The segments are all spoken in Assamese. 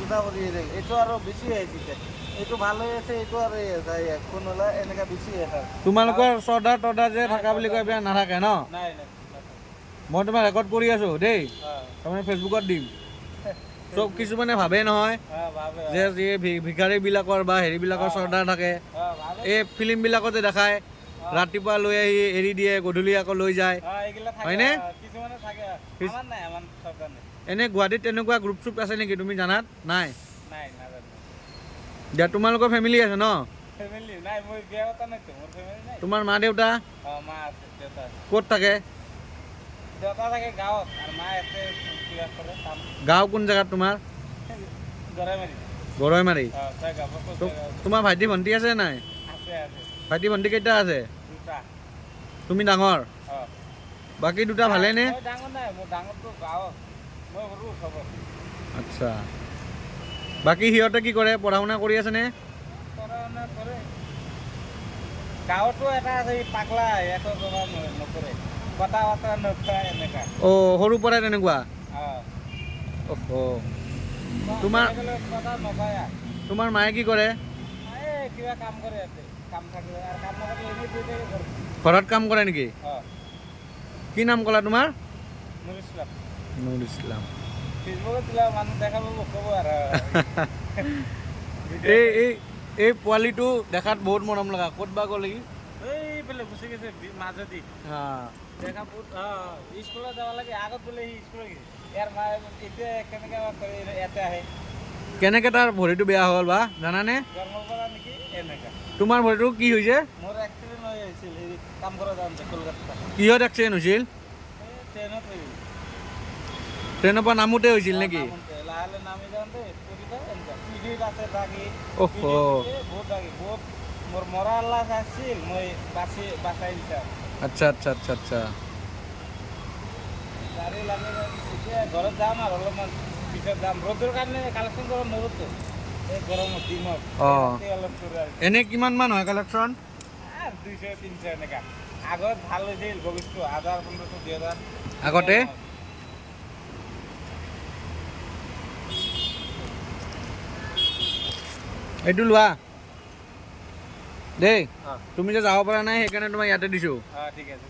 জুতা কৰি এইটো আৰু বেছি আহিছে এইটো ভাল হৈ আছে এইটো আৰু কোন হ'লে এনেকা বেছি আছে তোমালোকৰ চৰ্দাৰ তৰ্দাৰ যে থাকা বুলি কয় বেয়া নাথাকে ন নাই নাই মই তোমাৰ ৰেকৰ্ড কৰি আছো দেই তাৰমানে ফেচবুকত দিম চব কিছুমানে ভাবে নহয় যে যি ভিকাৰীবিলাকৰ বা হেৰিবিলাকৰ চৰ্দাৰ থাকে এই ফিল্মবিলাকতে দেখায় ৰাতিপুৱা লৈ আহি এৰি দিয়ে গধূলি আকৌ লৈ যায় হয়নে এনে গুৱাহাটীত তেনেকুৱা গ্ৰুপ চুপ আছে নেকি তুমি জানাত নাই দিয়া তোমালোকৰ ফেমিলি আছে ন তোমাৰ মা দেউতা ক'ত থাকে গাঁও কোন জেগাত তোমাৰ গৰৈমাৰী তোমাৰ ভাইটি ভণ্টি আছে নাই ভাইটি ভণ্টি কেইটা আছে তুমি ডাঙৰ বাকী দুটা ভালেনে আচ্ছা বাকী সিহঁতে কি কৰে পঢ়া শুনা কৰি আছেনে গাঁৱতো এটা আছে পাগলা একো নকৰে কথা বতৰা নকয় এনেকা অ' সৰুৰ পৰাই তেনেকুৱা তোমাৰ কথা নকয় তোমাৰ মায়ে কি কৰে কিবা কাম কৰে ইয়াতে কাম থাকিলে আৰু কাম নকৰিলে এনেই বহি থাকে ঘৰত কাম কৰে নেকি কি নাম ক'লা তোমাৰ নুৰ ইছলাম নুৰ ইছলাম ফেচবুকত দিলে মানুহ দেখা পাব ক'ব আৰু এই পোৱালিটো দেখাত বহুত মৰম লগা ক'ত বা গ'ল এইফালে গুচি গৈছে মাজেদি দেখা বহুত স্কুলত যাব লাগে আগত বোলে সি স্কুলত গৈছে ইয়াৰ মায়ে এতিয়া কেনেকৈ কৰে ইয়াতে আহে কেনেকৈ তাৰ ভৰিটো বেয়া হ'ল বা জানানে জন্মৰ পৰা নেকি এনেকা তোমাৰ ভৰিটো কি হৈছে মোৰ এক্সিডেণ্ট হৈ আহিছিল হেৰি কাম কৰা যাওঁতে কলকাতা কিহত এক্সিডেণ্ট হৈছিল ট্ৰেইনত হৈ ট্ৰেইনৰ পৰা নামোতে হৈছিল নেকি লাহে নামি যাওঁতে পিঠিত আছে দাগি বহুত দাগি বহুত মোৰ মৰা লাজ আছিল মই বাচাই দিছোঁ আচ্ছা আচ্ছা আচ্ছা আচ্ছা গাড়ী লাগে এতিয়া ঘৰত যাম আৰু অলপমান পিছত যাম ৰ'দৰ কাৰণে কালেকশ্যন কৰিব নোৱাৰোঁতো এই গৰমত দিনত অলপ এনে কিমান মান হয় কালেকশ্যন 200-300 এনেকা আগত ভাল হৈছিল বগীটো 1000-1500-2000 আগতে এইটো লোৱা দেই তুমি যে যাব পৰা নাই সেইকাৰণে তোমাক ইয়াতে দিছোঁ ঠিক আছে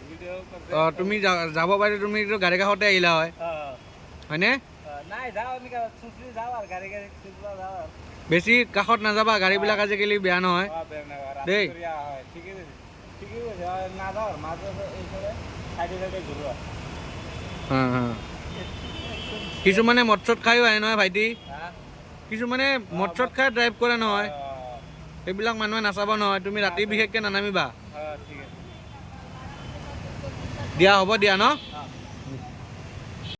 তুমি যাব পাৰিলে তুমি গাড়ী কাষতে আহিলা হয় হয়নে নাই যাওঁ এনেকৈ চুচৰি যাওঁ আৰু গাড়ী চুচৰা যাওঁ আৰু বেছি কাষত নাযাবা গাড়ীবিলাক আজিকালি বেয়া নহয় দেই কিছুমানে মদ চদ খায়ো আহে নহয় ভাইটি কিছুমানে মদ চদ খাই ড্ৰাইভ কৰে নহয় সেইবিলাক মানুহে নাচাব নহয় তুমি ৰাতি বিশেষকৈ নানামিবা দিয়া হ'ব দিয়া ন